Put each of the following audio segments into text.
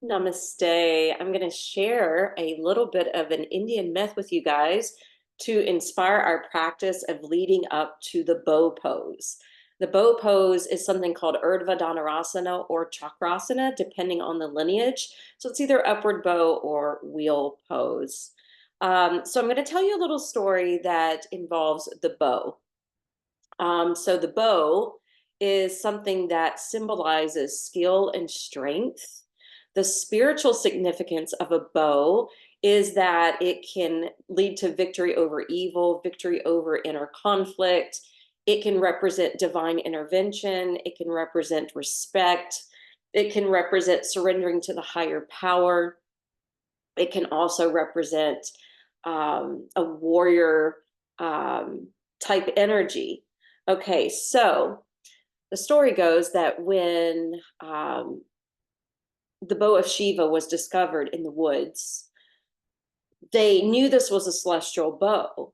Namaste. I'm going to share a little bit of an Indian myth with you guys to inspire our practice of leading up to the bow pose. The bow pose is something called Urdhva Dhanurasana or Chakrasana, depending on the lineage. So it's either upward bow or wheel pose. So I'm going to tell you a little story that involves the bow. So the bow is something that symbolizes skill and strength. The spiritual significance of a bow is that it can lead to victory over evil, victory over inner conflict. It can represent divine intervention. It can represent respect. It can represent surrendering to the higher power. It can also represent a warrior type energy. Okay, so the story goes that when the bow of Shiva was discovered in the woods, they knew this was a celestial bow.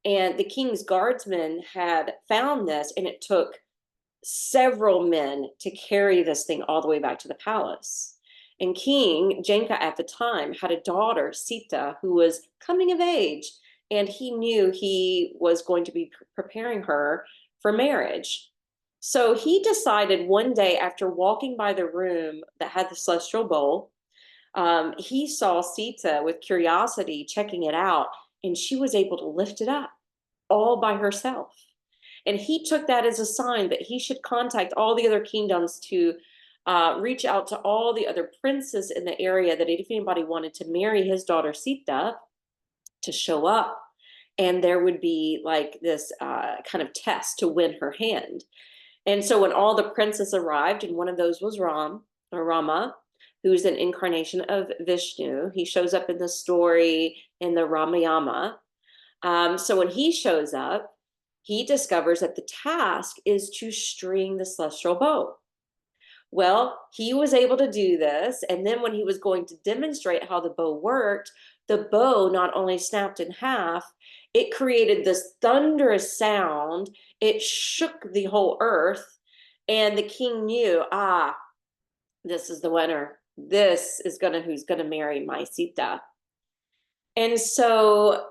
And the king's guardsmen had found this, and it took several men to carry this thing all the way back to the palace. And King Janka at the time had a daughter, Sita, who was coming of age, and he knew he was going to be preparing her for marriage. So he decided one day, after walking by the room that had the celestial bowl, he saw Sita with curiosity checking it out, and she was able to lift it up all by herself. And he took that as a sign that he should contact all the other kingdoms to reach out to all the other princes in the area, that if anybody wanted to marry his daughter Sita, to show up. And there would be like this kind of test to win her hand. And so when all the princes arrived, and one of those was Rama, who's an incarnation of Vishnu. He shows up in the story in the Ramayana. So when he shows up, he discovers that the task is to string the celestial bow. Well, he was able to do this. And then when he was going to demonstrate how the bow worked, the bow not only snapped in half, it created this thunderous sound. It shook the whole earth. And the king knew, this is the winner. This is who's gonna marry my Sita. And so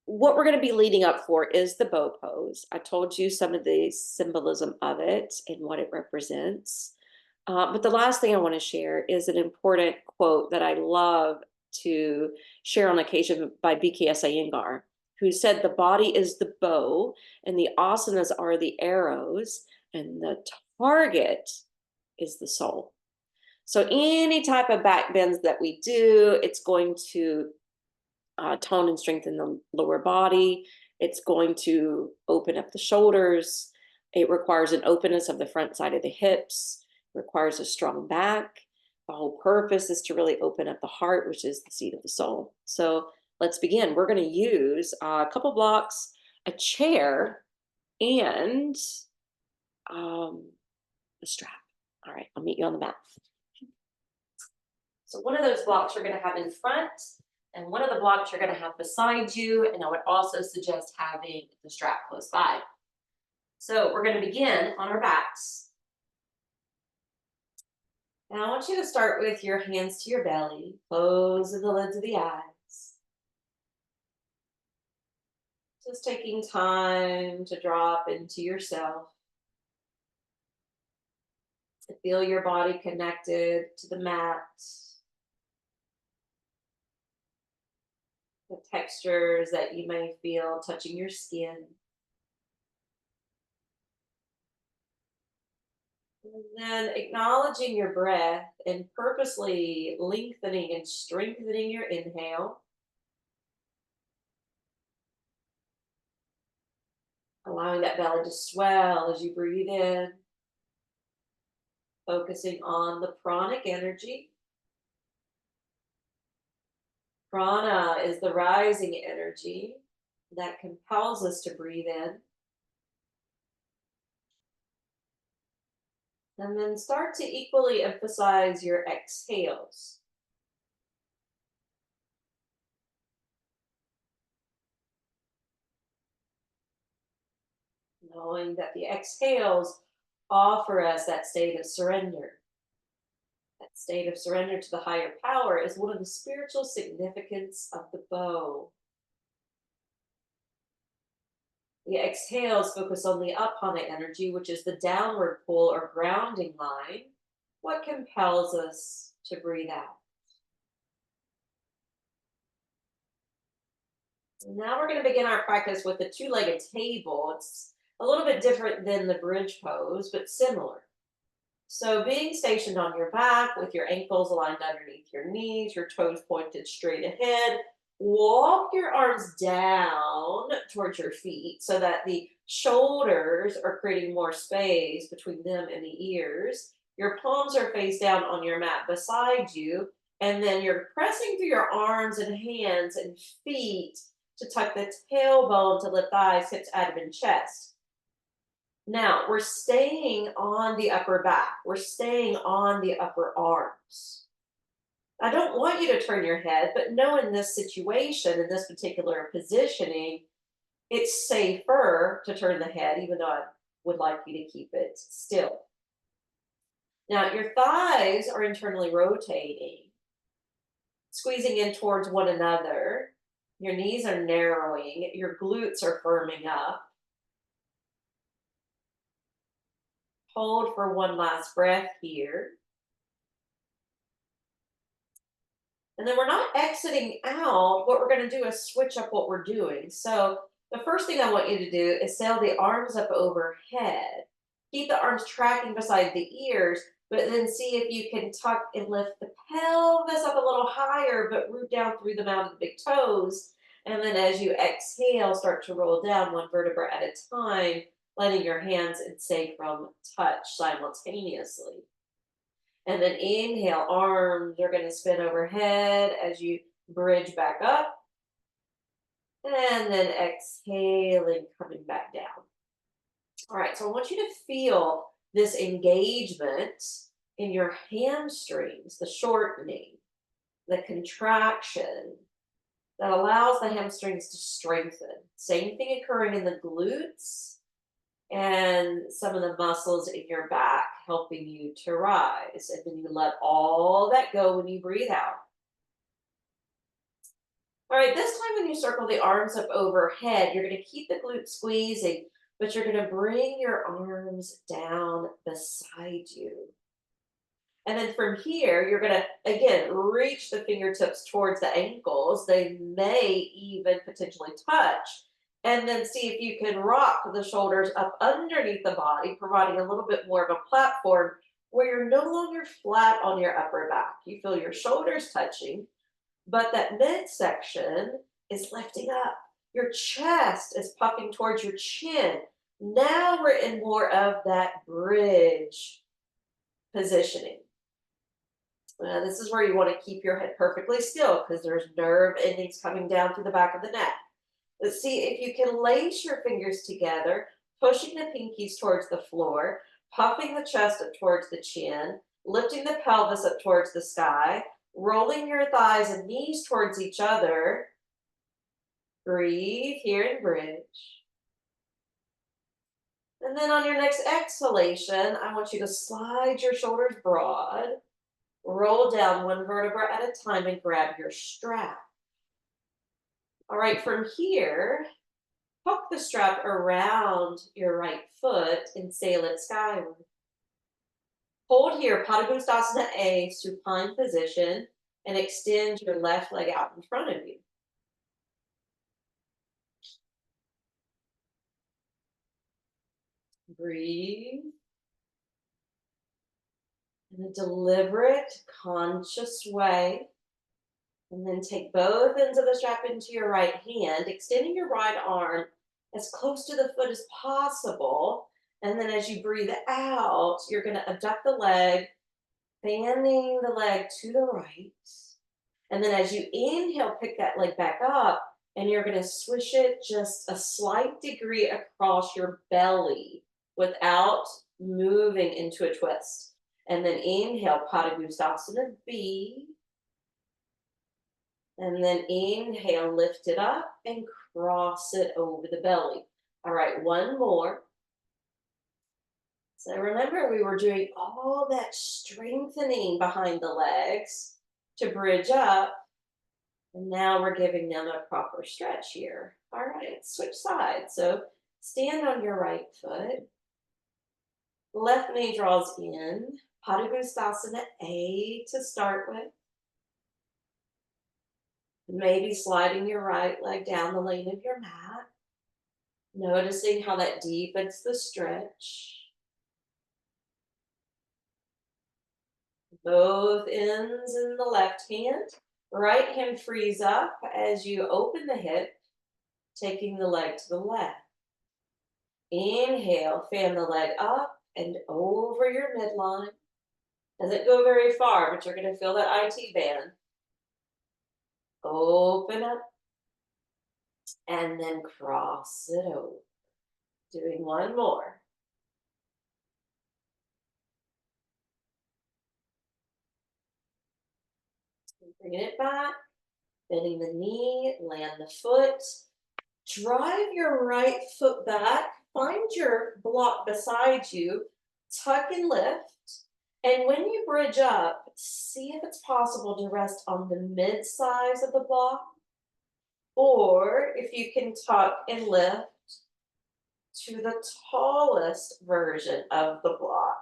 what we're going to be leading up for is the bow pose. I told you some of the symbolism of it and what it represents. But the last thing I want to share is an important quote that I love to share on occasion by BKS Iyengar, who said, "The body is the bow, and the asanas are the arrows, and the target is the soul." So any type of back bends that we do, it's going to tone and strengthen the lower body. It's going to open up the shoulders. It requires an openness of the front side of the hips. It requires a strong back. The whole purpose is to really open up the heart, which is the seat of the soul. So let's begin. We're going to use a couple blocks, a chair, and a strap. All right, I'll meet you on the mat. So one of those blocks you're going to have in front, and one of the blocks you're going to have beside you. And I would also suggest having the strap close by. So we're going to begin on our backs. Now I want you to start with your hands to your belly, closing the lids of the eyes. Just taking time to drop into yourself. To feel your body connected to the mat. The textures that you may feel touching your skin. And then acknowledging your breath and purposely lengthening and strengthening your inhale. Allowing that belly to swell as you breathe in. Focusing on the pranic energy. Prana is the rising energy that compels us to breathe in. And then start to equally emphasize your exhales. Knowing that the exhales offer us that state of surrender, that State of surrender to the higher power is one of the spiritual significance of the bow. The exhales focus on the apana energy, which is the downward pull or grounding line. What compels us to breathe out? Now we're going to begin our practice with the two-legged table. It's a little bit different than the bridge pose, but similar. So being stationed on your back with your ankles aligned underneath your knees, your toes pointed straight ahead, walk your arms down towards your feet so that the shoulders are creating more space between them and the ears. Your palms are face down on your mat beside you, and then you're pressing through your arms and hands and feet to tuck the tailbone to lift thighs, hips, abdomen, chest. Now, we're staying on the upper back. We're staying on the upper arms. I don't want you to turn your head, but know in this situation, in this particular positioning, it's safer to turn the head, even though I would like you to keep it still. Now, your thighs are internally rotating, squeezing in towards one another. Your knees are narrowing. Your glutes are firming up. Hold for one last breath here. And then we're not exiting out. What we're going to do is switch up what we're doing. So the first thing I want you to do is sail the arms up overhead. Keep the arms tracking beside the ears, but then see if you can tuck and lift the pelvis up a little higher, but root down through the mound of the big toes. And then as you exhale, start to roll down one vertebra at a time, letting your hands and sacrum touch simultaneously. And then inhale, arms are going to spin overhead as you bridge back up. And then exhaling, coming back down. All right, so I want you to feel this engagement in your hamstrings, the shortening, the contraction that allows the hamstrings to strengthen. Same thing occurring in the glutes and some of the muscles in your back helping you to rise. And then you let all that go when you breathe out. All right, this time when you circle the arms up overhead, you're going to keep the glutes squeezing, but you're going to bring your arms down beside you. And then from here, you're going to, again, reach the fingertips towards the ankles. They may even potentially touch. And then see if you can rock the shoulders up underneath the body, providing a little bit more of a platform where you're no longer flat on your upper back. You feel your shoulders touching, but that midsection is lifting up. Your chest is puffing towards your chin. Now we're in more of that bridge positioning. This is where you want to keep your head perfectly still because there's nerve endings coming down through the back of the neck. Let's see if you can lace your fingers together, pushing the pinkies towards the floor, puffing the chest up towards the chin, lifting the pelvis up towards the sky, rolling your thighs and knees towards each other. Breathe here and bridge. And then on your next exhalation, I want you to slide your shoulders broad, roll down one vertebra at a time and grab your strap. All right, from here, hook the strap around your right foot and sail it skyward. Hold here, Padangusthasana A, supine position, and extend your left leg out in front of you. Breathe. In a deliberate, conscious way. And then take both ends of the strap into your right hand, extending your right arm as close to the foot as possible. And then as you breathe out, you're going to abduct the leg, fanning the leg to the right. And then as you inhale, pick that leg back up, and you're going to swish it just a slight degree across your belly without moving into a twist. And then inhale, Padangusthasana B. And then inhale, lift it up and cross it over the belly. All right, one more. So remember, we were doing all all that strengthening behind the legs to bridge up. And now we're giving them a proper stretch here. All right, switch sides. So stand on your right foot. Left knee draws in. Padangusthasana A to start with. Maybe sliding your right leg down the lane of your mat. Noticing how that deepens the stretch. Both ends in the left hand. Right hand frees up as you open the hip, taking the leg to the left. Inhale, fan the leg up and over your midline. Doesn't go very far, but you're going to feel that IT band. Open up and then cross it over. Doing one more. Bringing it back, bending the knee, land the foot. Drive your right foot back, find your block beside you, tuck and lift. And when you bridge up, see if it's possible to rest on the mid-size of the block, or if you can tuck and lift to the tallest version of the block.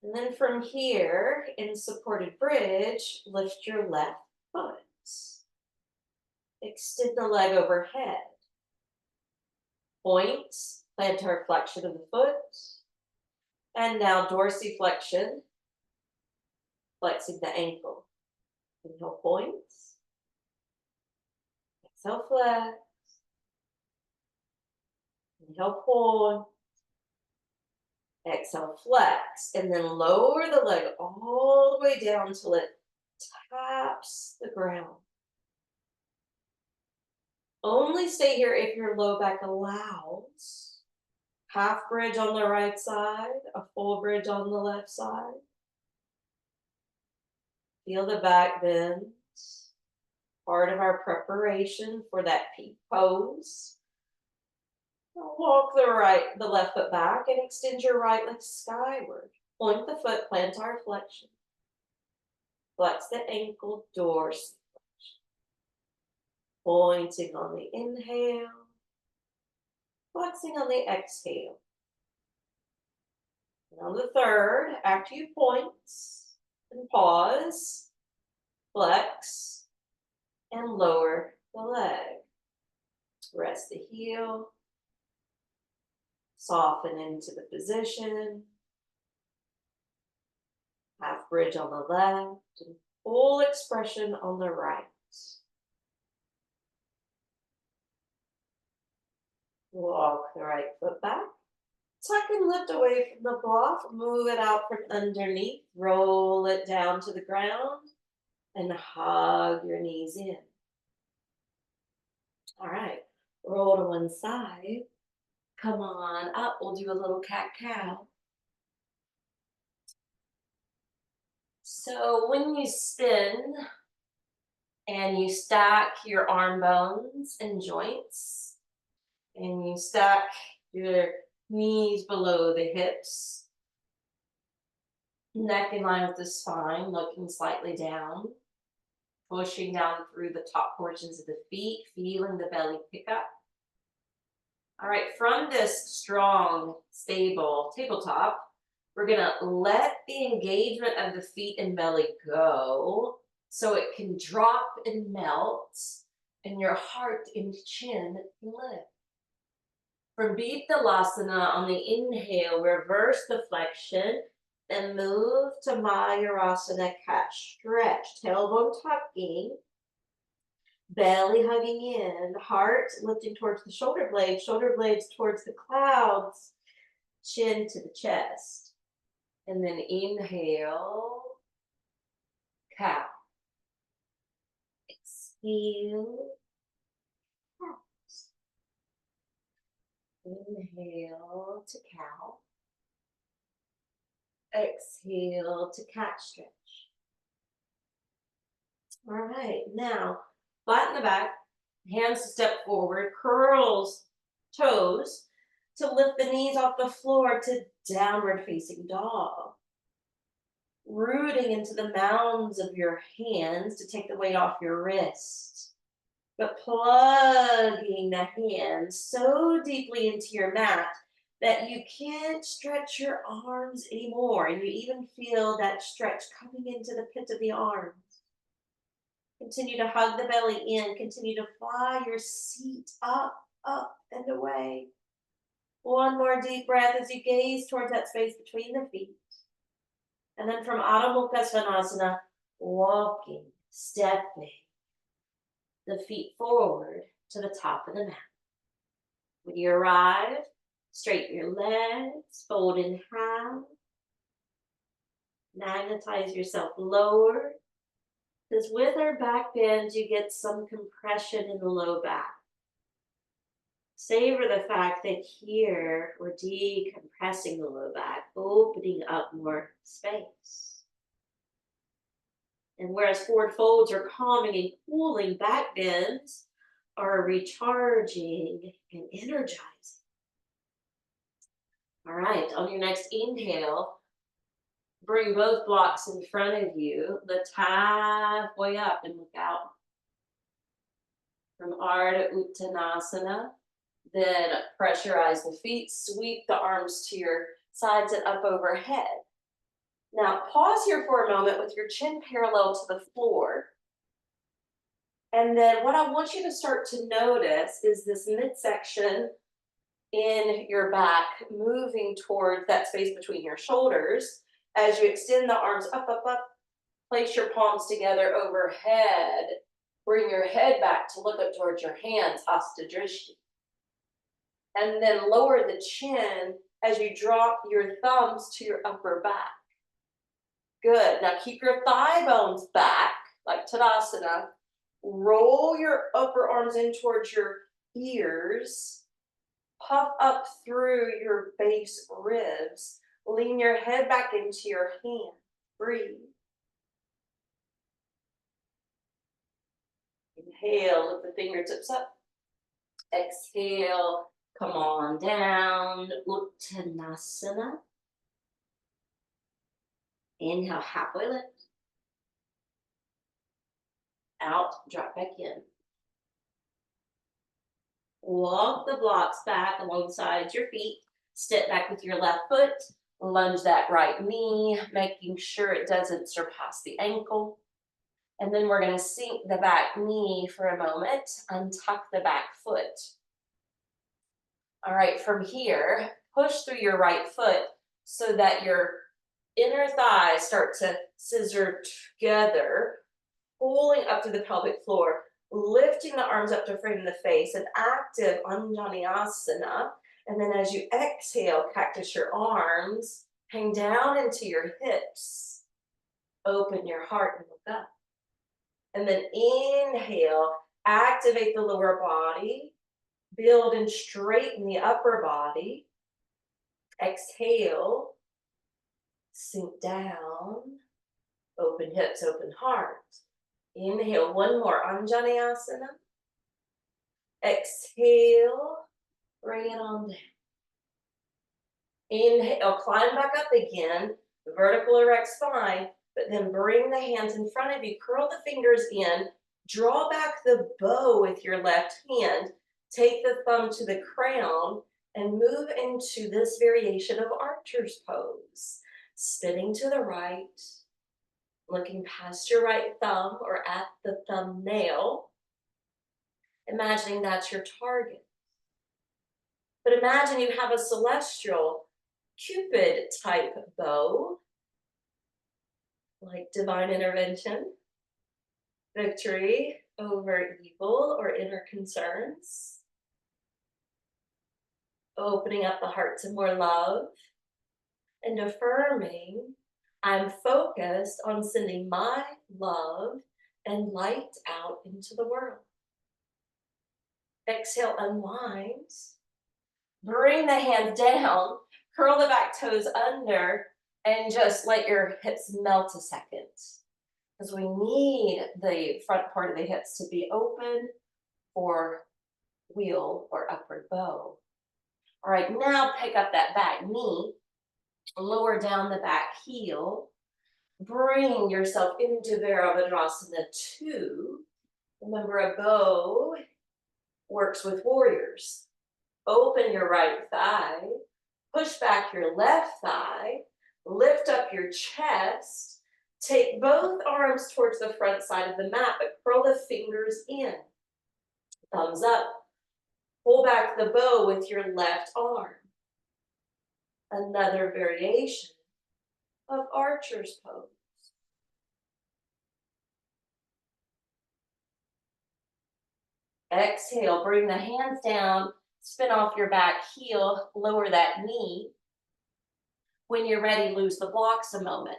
And then from here, in supported bridge, lift your left foot. Extend the leg overhead. Point, plantar flexion of the foot. And now dorsiflexion, flexing the ankle. Inhale, points. Exhale, flex. Inhale, point. Exhale, flex. And then lower the leg all the way down till it taps the ground. Only stay here if your low back allows. Half bridge on the right side, a full bridge on the left side. Feel the back bend. Part of our preparation for that peak pose. Walk the left foot back and extend your right leg skyward. Point the foot, plantar flexion. Flex the ankle, dorsiflexion. Pointing on the inhale. Flexing on the exhale. And on the third, after you point and pause, flex and lower the leg. Rest the heel. Soften into the position. Half bridge on the left and full expression on the right. Walk the right foot back. Tuck and lift away from the block. Move it out from underneath. Roll it down to the ground. And hug your knees in. All right. Roll to one side. Come on up. We'll do a little cat-cow. So when you spin and you stack your arm bones and joints, and you stack your knees below the hips, neck in line with the spine, looking slightly down, pushing down through the top portions of the feet, feeling the belly pick up. All right, from this strong, stable tabletop, we're gonna let the engagement of the feet and belly go so it can drop and melt and your heart and chin lift. From Bithalasana, on the inhale, reverse the flexion and move to Mayurasana, cat stretch. Tailbone tucking, belly hugging in, heart lifting towards the shoulder blades towards the clouds, chin to the chest. And then inhale, cow. Exhale, cat. Inhale to cow. Exhale to cat stretch. All right, now flatten the back, hands step forward, curls toes. to lift the knees off the floor to downward facing dog. Rooting into the mounds of your hands to take the weight off your wrist, but plugging the hands so deeply into your mat that you can't stretch your arms anymore. And you even feel that stretch coming into the pit of the arms. Continue to hug the belly in. Continue to fly your seat up, up, and away. One more deep breath as you gaze towards that space between the feet. And then from Adho Mukha Svanasana, walking, stepping the feet forward to the top of the mat. When you arrive, straighten your legs, fold in half. Magnetize yourself lower. Because with our back bends, you get some compression in the low back. Savor the fact that here we're decompressing the low back, opening up more space. And whereas forward folds are calming and cooling, back bends are recharging and energizing. All right, on your next inhale, bring both blocks in front of you. Lift halfway up and look out. From Ardha Uttanasana, then pressurize the feet, sweep the arms to your sides and up overhead. Now pause here for a moment with your chin parallel to the floor. And then what I want you to start to notice is this midsection in your back moving toward that space between your shoulders. As you extend the arms up, up, up, place your palms together overhead. Bring your head back to look up towards your hands, Hasta Drishti. And then lower the chin as you drop your thumbs to your upper back. Good. Now keep your thigh bones back, like Tadasana. Roll your upper arms in towards your ears. Puff up through your base ribs. Lean your head back into your hand. Breathe. Inhale, lift the fingertips up. Exhale, come on down. Uttanasana. Inhale, halfway lift. Out, drop back in. Walk the blocks back alongside your feet. Step back with your left foot. Lunge that right knee, making sure it doesn't surpass the ankle. And then we're going to sink the back knee for a moment. Untuck the back foot. All right, from here, push through your right foot so that your inner thighs start to scissor together, pulling up to the pelvic floor, lifting the arms up to frame the face, an active Anjaneyasana. And then as you exhale, cactus your arms, hang down into your hips, open your heart and look up. And then inhale, activate the lower body, build and straighten the upper body. Exhale, sink down, open hips, open heart. Inhale, one more, Anjaneyasana. Exhale, bring it on down. Inhale, climb back up again, vertical erect spine, but then bring the hands in front of you, curl the fingers in, draw back the bow with your left hand, take the thumb to the crown, and move into this variation of archer's pose. Spinning to the right, looking past your right thumb or at the thumbnail, imagining that's your target. But imagine you have a celestial Cupid type bow, like divine intervention, victory over evil or inner concerns, opening up the heart to more love, and affirming, I'm focused on sending my love and light out into the world. Exhale, unwind. Bring the hands down, curl the back toes under, and just let your hips melt a second. Because we need the front part of the hips to be open for wheel or upward bow. All right, now pick up that back knee, lower down the back heel, bring yourself into Virabhadrasana 2. Remember, a bow works with warriors. Open your right thigh, push back your left thigh, lift up your chest, take both arms towards the front side of the mat, but curl the fingers in. Thumbs up. Pull back the bow with your left arm. Another variation of archer's pose. Exhale, bring the hands down, spin off your back heel, lower that knee. When you're ready, lose the blocks a moment.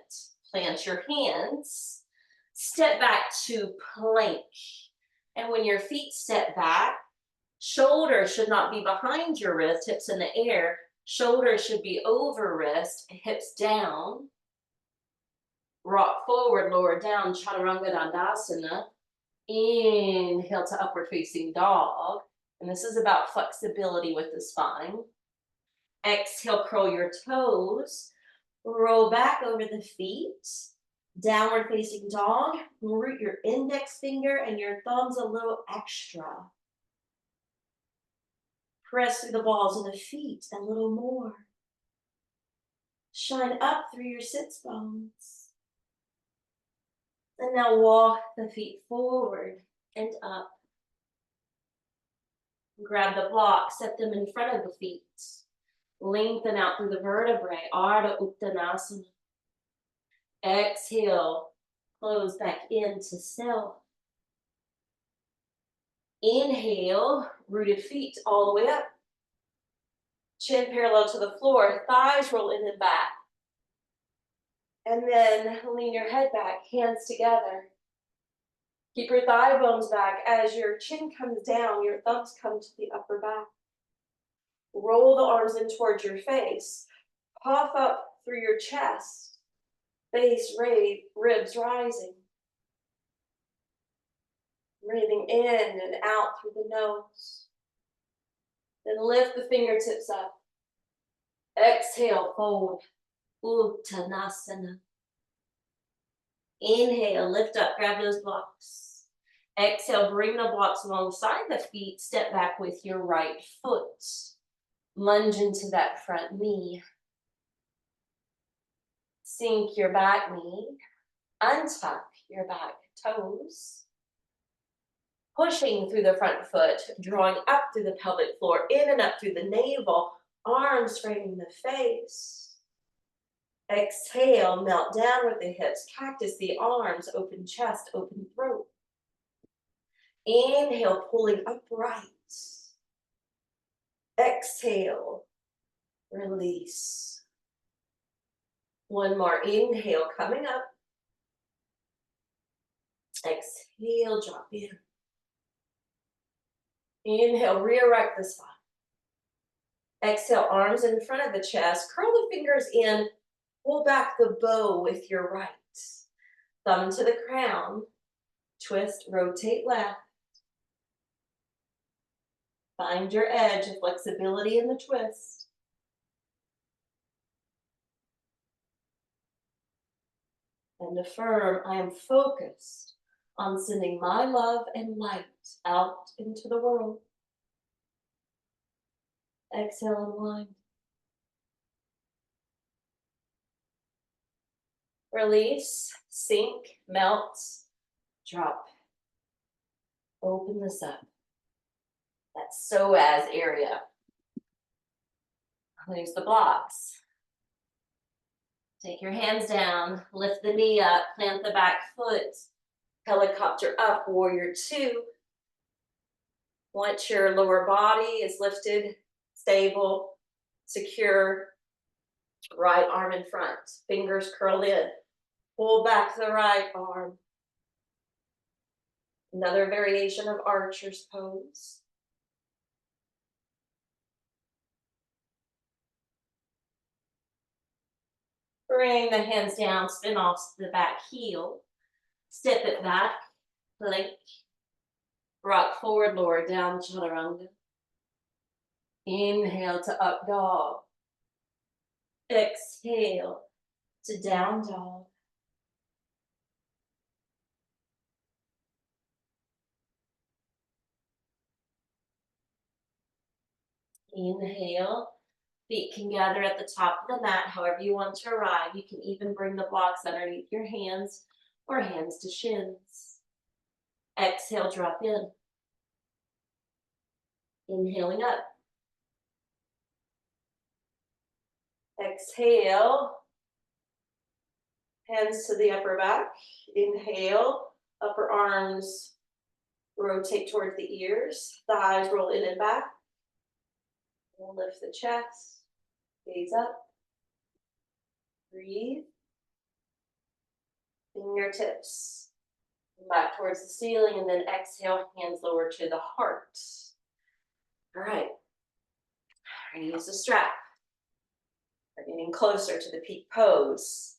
Plant your hands, step back to plank. And when your feet step back, shoulders should not be behind your wrist, hips in the air. Shoulders should be over wrist, hips down. Rock forward, lower down, Chaturanga Dandasana. Inhale to upward facing dog. And this is about flexibility with the spine. Exhale, curl your toes. Roll back over the feet. Downward facing dog. Root your index finger and your thumbs a little extra. Press through the balls of the feet a little more. Shine up through your sits bones. And now walk the feet forward and up. Grab the blocks, set them in front of the feet. Lengthen out through the vertebrae, Ardha Uttanasana. Exhale, close back into self. Inhale, rooted feet all the way up. Chin parallel to the floor, thighs roll in and back. And then lean your head back, hands together. Keep your thigh bones back. As your chin comes down, your thumbs come to the upper back. Roll the arms in towards your face. Puff up through your chest. Face, ribs rising. Breathing in and out through the nose. Then lift the fingertips up. Exhale, fold. Uttanasana. Inhale, lift up, grab those blocks. Exhale, bring the blocks alongside the feet. Step back with your right foot. Lunge into that front knee. Sink your back knee. Untuck your back toes. Pushing through the front foot, drawing up through the pelvic floor, in and up through the navel, arms framing the face. Exhale, melt down with the hips, cactus the arms, open chest, open throat. Inhale, pulling upright. Exhale, release. One more inhale, coming up. Exhale, drop in. Inhale, re-erect the spine. Exhale, arms in front of the chest. Curl the fingers in. Pull back the bow with your right. Thumb to the crown. Twist, rotate left. Find your edge of flexibility in the twist. And affirm, I am focused on sending my love and light out into the world. Exhale, unwind. Release, sink, melt, drop. Open this up. That psoas area. Lose the blocks. Take your hands down, lift the knee up, plant the back foot, helicopter up, warrior 2. Once your lower body is lifted, stable, secure, right arm in front, fingers curl in, pull back the right arm. Another variation of archer's pose. Bring the hands down, spin off the back heel. Step it back, plank. Rock forward, lower down, chaturanga. Inhale to up dog. Exhale to down dog. Inhale. Feet can gather at the top of the mat, however you want to arrive. You can even bring the blocks underneath your hands or hands to shins. Exhale, drop in. Inhaling up. Exhale. Hands to the upper back. Inhale. Upper arms rotate towards the ears. Thighs roll in and back. We'll lift the chest. Gaze up. Breathe. Fingertips back towards the ceiling, and then exhale, hands lower to the heart. All right. We're going to use the strap. We're getting closer to the peak pose.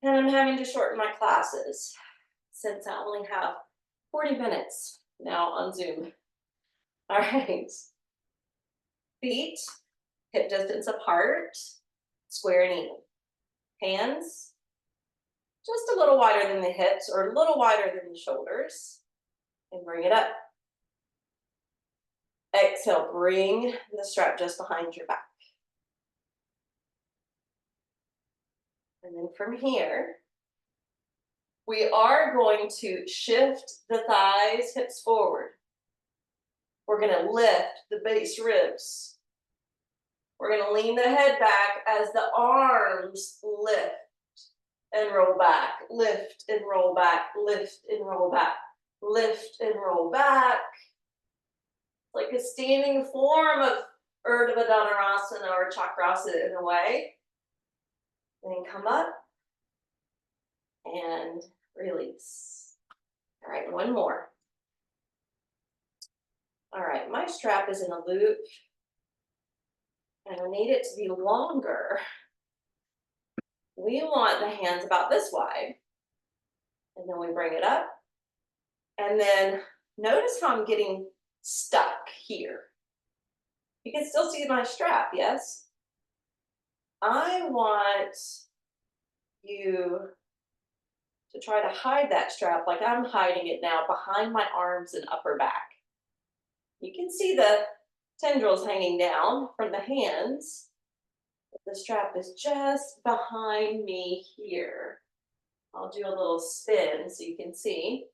And I'm having to shorten my classes since I only have 40 minutes now on Zoom. All right. Feet hip distance apart, square and even. Hands just a little wider than the hips or a little wider than the shoulders. And bring it up. Exhale, bring the strap just behind your back. And then from here, we are going to shift the thighs, hips forward. We're going to lift the base ribs. We're going to lean the head back as the arms lift and roll back, lift and roll back, lift and roll back, lift and roll back. Like a standing form of Urdhva Dhanurasana or Chakrasana in a way. Then come up and release. All right, one more. All right, my strap is in a loop and I need it to be longer. We want the hands about this wide. And then we bring it up. And then notice how I'm getting stuck here. You can still see my strap, yes? I want you to try to hide that strap like I'm hiding it now behind my arms and upper back. You can see the tendrils hanging down from the hands. The strap is just behind me here. I'll do a little spin so you can see.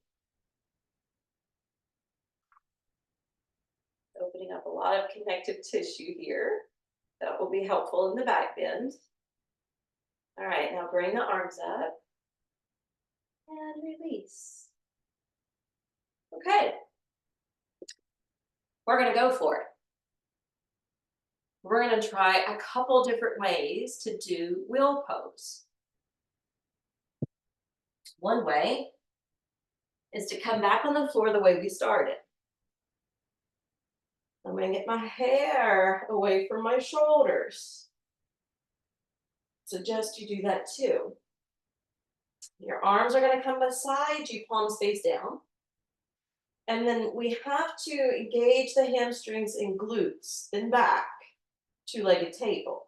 Opening up a lot of connective tissue here. That will be helpful in the back bend. All right, now bring the arms up and release. Okay, we're going to go for it. We're going to try a couple different ways to do wheel pose. One way is to come back on the floor the way we started. I'm going to get my hair away from my shoulders. Suggest you do that too. Your arms are going to come beside you, palms face down. And then we have to engage the hamstrings and glutes and back, two-legged table.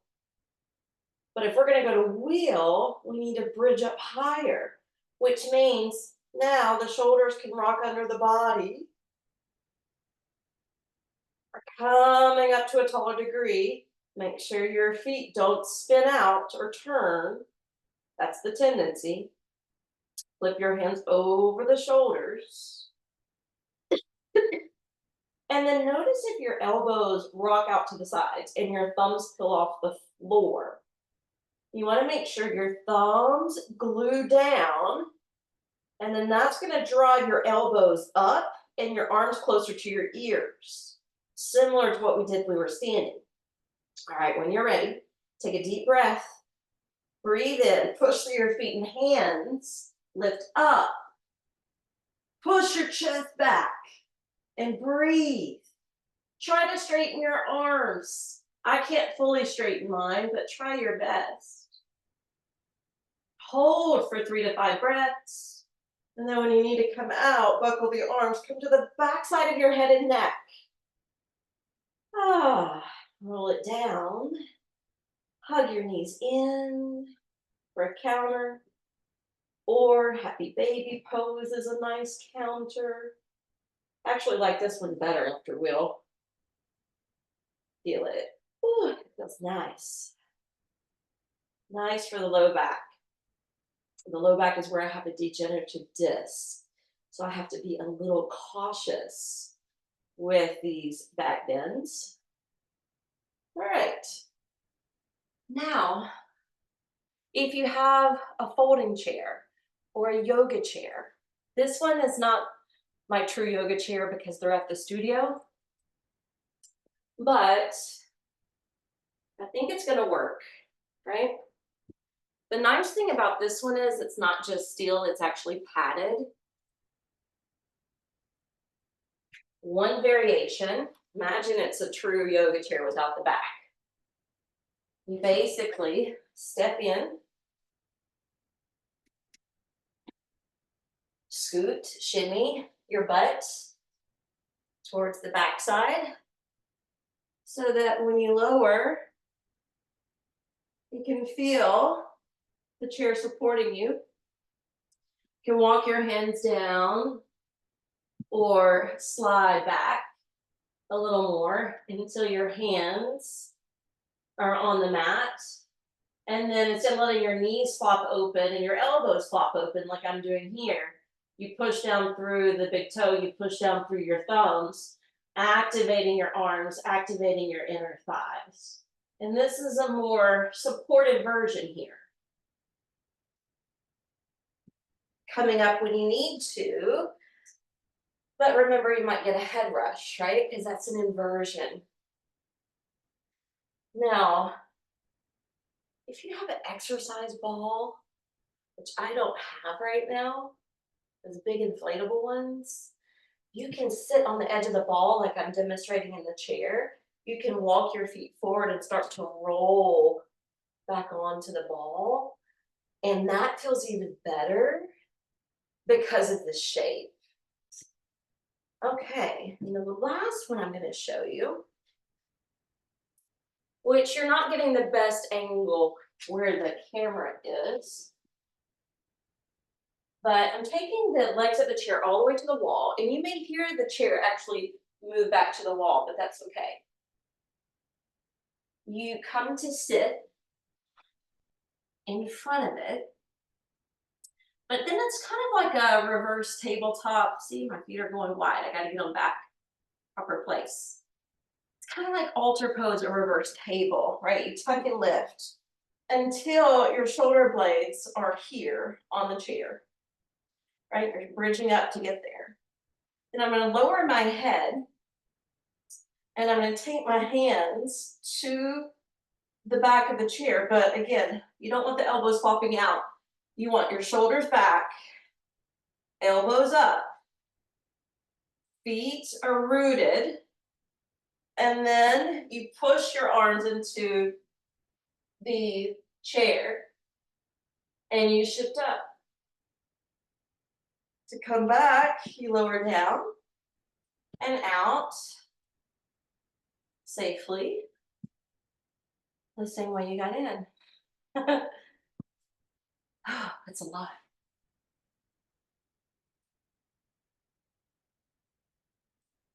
But if we're going to go to wheel, we need to bridge up higher, which means now the shoulders can rock under the body. We're coming up to a taller degree. Make sure your feet don't spin out or turn. That's the tendency. Flip your hands over the shoulders. And then notice if your elbows rock out to the sides and your thumbs peel off the floor. You want to make sure your thumbs glue down, and then that's going to drive your elbows up and your arms closer to your ears, similar to what we did when we were standing. All right, when you're ready, take a deep breath. Breathe in, push through your feet and hands, lift up. Push your chest back and breathe. Try to straighten your arms. I can't fully straighten mine, but try your best. Hold for 3 to 5 breaths. And then when you need to come out, buckle the arms, come to the back side of your head and neck. Roll it down. Hug your knees in for a counter. Or happy baby pose is a nice counter. I actually like this one better after we'll feel it. Ooh, it feels nice. Nice for the low back. The low back is where I have a degenerative disc. So I have to be a little cautious with these back bends. All right. Now, if you have a folding chair or a yoga chair, this one is not my true yoga chair because they're at the studio, but I think it's going to work, right? The nice thing about this one is it's not just steel, it's actually padded. One variation, imagine it's a true yoga chair without the back. You basically step in, scoot, shimmy your butt towards the back side so that when you lower, you can feel the chair supporting you. You can walk your hands down or slide back a little more until your hands are on the mat. And then instead of letting your knees flop open and your elbows flop open like I'm doing here, you push down through the big toe, you push down through your thumbs, activating your arms, activating your inner thighs. And this is a more supportive version here. Coming up when you need to, but remember you might get a head rush, right? Because that's an inversion. Now, if you have an exercise ball, which I don't have right now, those big inflatable ones, you can sit on the edge of the ball like I'm demonstrating in the chair. You can walk your feet forward and start to roll back onto the ball. And that feels even better because of the shape. Okay, and then the last one I'm going to show you, which you're not getting the best angle where the camera is, but I'm taking the legs of the chair all the way to the wall, and you may hear the chair actually move back to the wall, but that's okay. You come to sit in front of it, but then it's kind of like a reverse tabletop. See, my feet are going wide. I got to get them back, proper place. It's kind of like altar pose or reverse table, right? You tuck and lift until your shoulder blades are here on the chair, right? You're bridging up to get there. Then I'm going to lower my head and I'm going to take my hands to the back of the chair. But again, you don't want the elbows flopping out. You want your shoulders back, elbows up, feet are rooted, and then you push your arms into the chair and you shift up. To come back, you lower down and out safely, the same way you got in. That's a lot.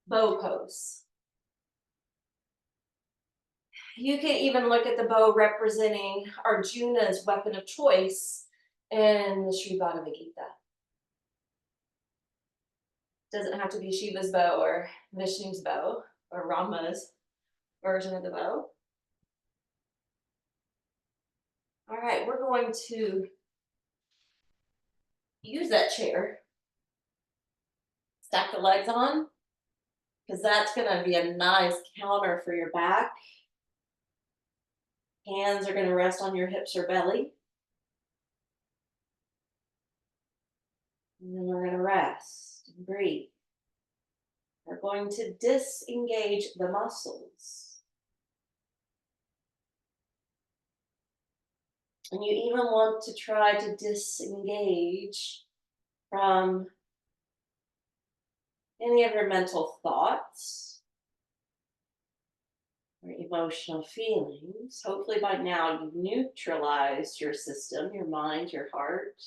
Bow pose. You can even look at the bow representing Arjuna's weapon of choice in the Sri Bhagavad Gita. Doesn't have to be Shiva's bow or Vishnu's bow or Rama's version of the bow. All right, we're going to use that chair. Stack the legs on, because that's going to be a nice counter for your back. Hands are going to rest on your hips or belly. And then we're going to rest and breathe. We're going to disengage the muscles. And you even want to try to disengage from any of your mental thoughts. or emotional feelings. Hopefully by now you've neutralized your system, your mind, your heart.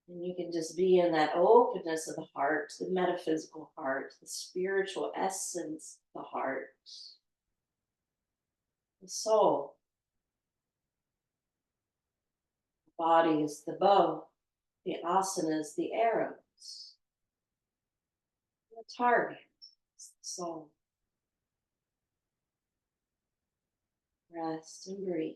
And you can just be in that openness of the heart, the metaphysical heart, the spiritual essence of the heart, the soul. The body is the bow, the asana is the arrows, the target is the soul. Rest and breathe.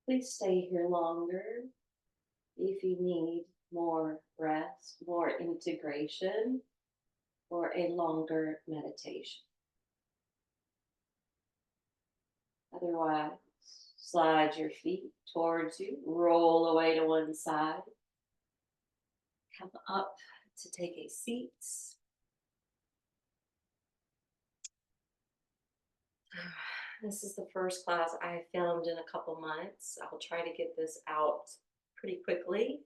Please stay here longer if you need more rest, more integration, or a longer meditation. Otherwise, slide your feet towards you, roll away to one side, come up to take a seat. This is the first class I filmed in a couple months. I'll try to get this out pretty quickly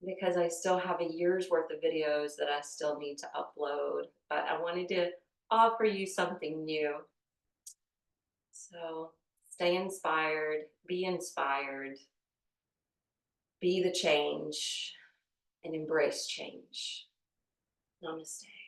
because I still have a year's worth of videos that I still need to upload, but I wanted to offer you something new. So stay inspired, be the change, and embrace change. Namaste.